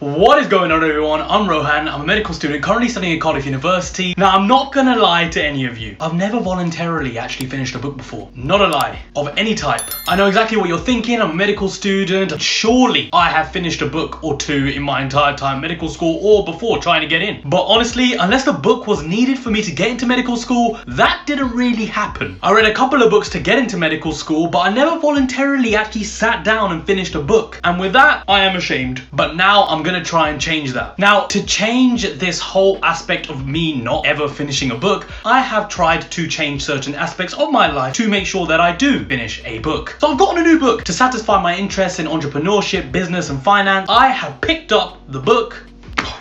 What is going on, everyone? I'm Rohan. I'm a medical student currently studying at Cardiff University. Now, I'm not gonna lie to any of you. I've never voluntarily actually finished a book before. Not a lie. Of any type. I know exactly what you're thinking. I'm a medical student. Surely I have finished a book or two in my entire time in medical school or before trying to get in. But honestly, unless the book was needed for me to get into medical school, that didn't really happen. I read a couple of books to get into medical school, but I never voluntarily actually sat down and finished a book. And with that, I am ashamed. But now I'm gonna try and change that. Now, to change this whole aspect of me not ever finishing a book, I have tried to change certain aspects of my life to make sure that I do finish a book. So I've gotten a new book to satisfy my interest in entrepreneurship, business and finance. I have picked up the book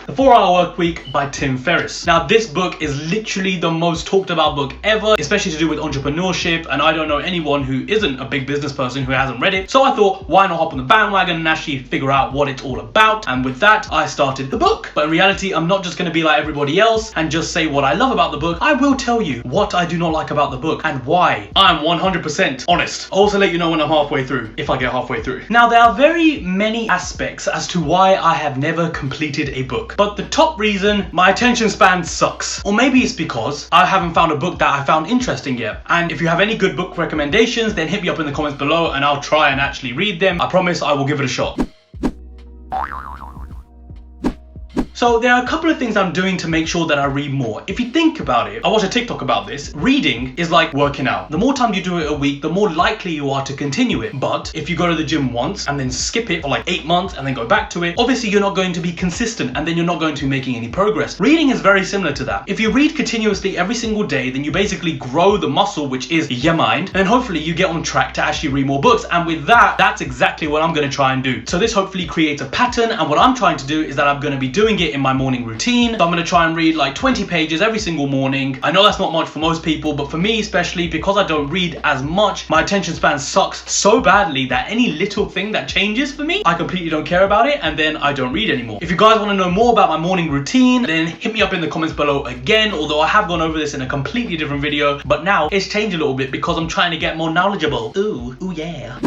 The 4-Hour Workweek by Tim Ferriss. Now, this book is literally the most talked about book ever, especially to do with entrepreneurship, and I don't know anyone who isn't a big business person who hasn't read it. So I thought, why not hop on the bandwagon and actually figure out what it's all about? And with that, I started the book. But in reality, I'm not just going to be like everybody else and just say what I love about the book. I will tell you what I do not like about the book and why. I'm 100% honest. I'll also let you know when I'm halfway through, if I get halfway through. Now, there are very many aspects as to why I have never completed a book. But the top reason, my attention span sucks. Or maybe it's because I haven't found a book that I found interesting yet. And if you have any good book recommendations, then hit me up in the comments below and I'll try and actually read them. I promise I will give it a shot. So there are a couple of things I'm doing to make sure that I read more. If you think about it, I watched a TikTok about this. Reading is like working out. The more time you do it a week, the more likely you are to continue it. But if you go to the gym once and then skip it for like 8 months and then go back to it, obviously you're not going to be consistent and then you're not going to be making any progress. Reading is very similar to that. If you read continuously every single day, then you basically grow the muscle, which is your mind, and hopefully you get on track to actually read more books. And with that, that's exactly what I'm going to try and do. So this hopefully creates a pattern, and what I'm trying to do is that I'm going to be doing it in my morning routine. So I'm going to try and read like 20 pages every single morning. I know that's not much for most people, but for me especially, because I don't read as much, my attention span sucks so badly that any little thing that changes for me, I completely don't care about it, and then I don't read anymore. If you guys want to know more about my morning routine, then hit me up in the comments below again, although I have gone over this in a completely different video, but now it's changed a little bit because I'm trying to get more knowledgeable. Ooh yeah.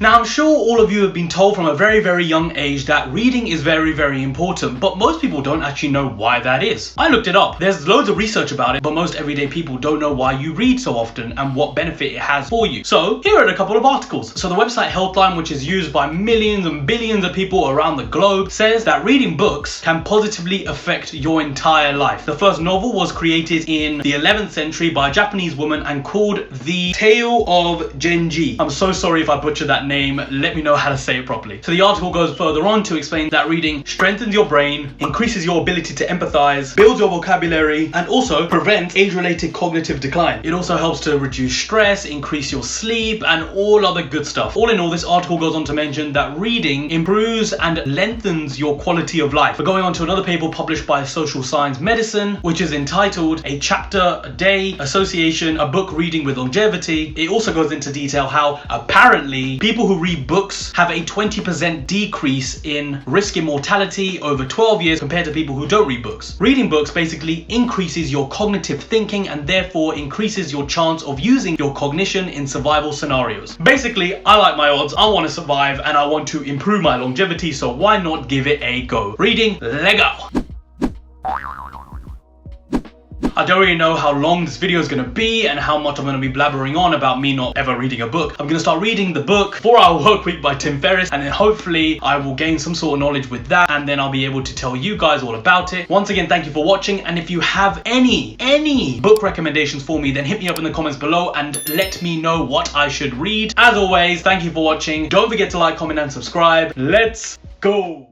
Now, I'm sure all of you have been told from a very, very young age that reading is very, very important, but most people don't actually know why that is. I looked it up. There's loads of research about it, but most everyday people don't know why you read so often and what benefit it has for you. So here are a couple of articles. So the website Healthline, which is used by millions and billions of people around the globe, says that reading books can positively affect your entire life. The first novel was created in the 11th century by a Japanese woman and called The Tale of Genji. I'm so sorry if I butchered that name, let me know how to say it properly. So the article goes further on to explain that reading strengthens your brain, increases your ability to empathize, builds your vocabulary, and also prevents age-related cognitive decline. It also helps to reduce stress, increase your sleep, and all other good stuff. All in all, this article goes on to mention that reading improves and lengthens your quality of life. We're going on to another paper published by Social Science Medicine, which is entitled A Chapter a Day Association, a Book Reading with Longevity. It also goes into detail how apparently people who read books have a 20% decrease in risk in mortality over 12 years compared to people who don't read books. Reading books basically increases your cognitive thinking and therefore increases your chance of using your cognition in survival scenarios. Basically, I like my odds, I want to survive and I want to improve my longevity, so why not give it a go? Reading, Lego! I don't really know how long this video is going to be and how much I'm going to be blabbering on about me not ever reading a book. I'm going to start reading the book 4-Hour Workweek by Tim Ferriss, and then hopefully I will gain some sort of knowledge with that, and then I'll be able to tell you guys all about it. Once again, thank you for watching, and if you have any book recommendations for me, then hit me up in the comments below and let me know what I should read. As always, thank you for watching. Don't forget to like, comment and subscribe. Let's go!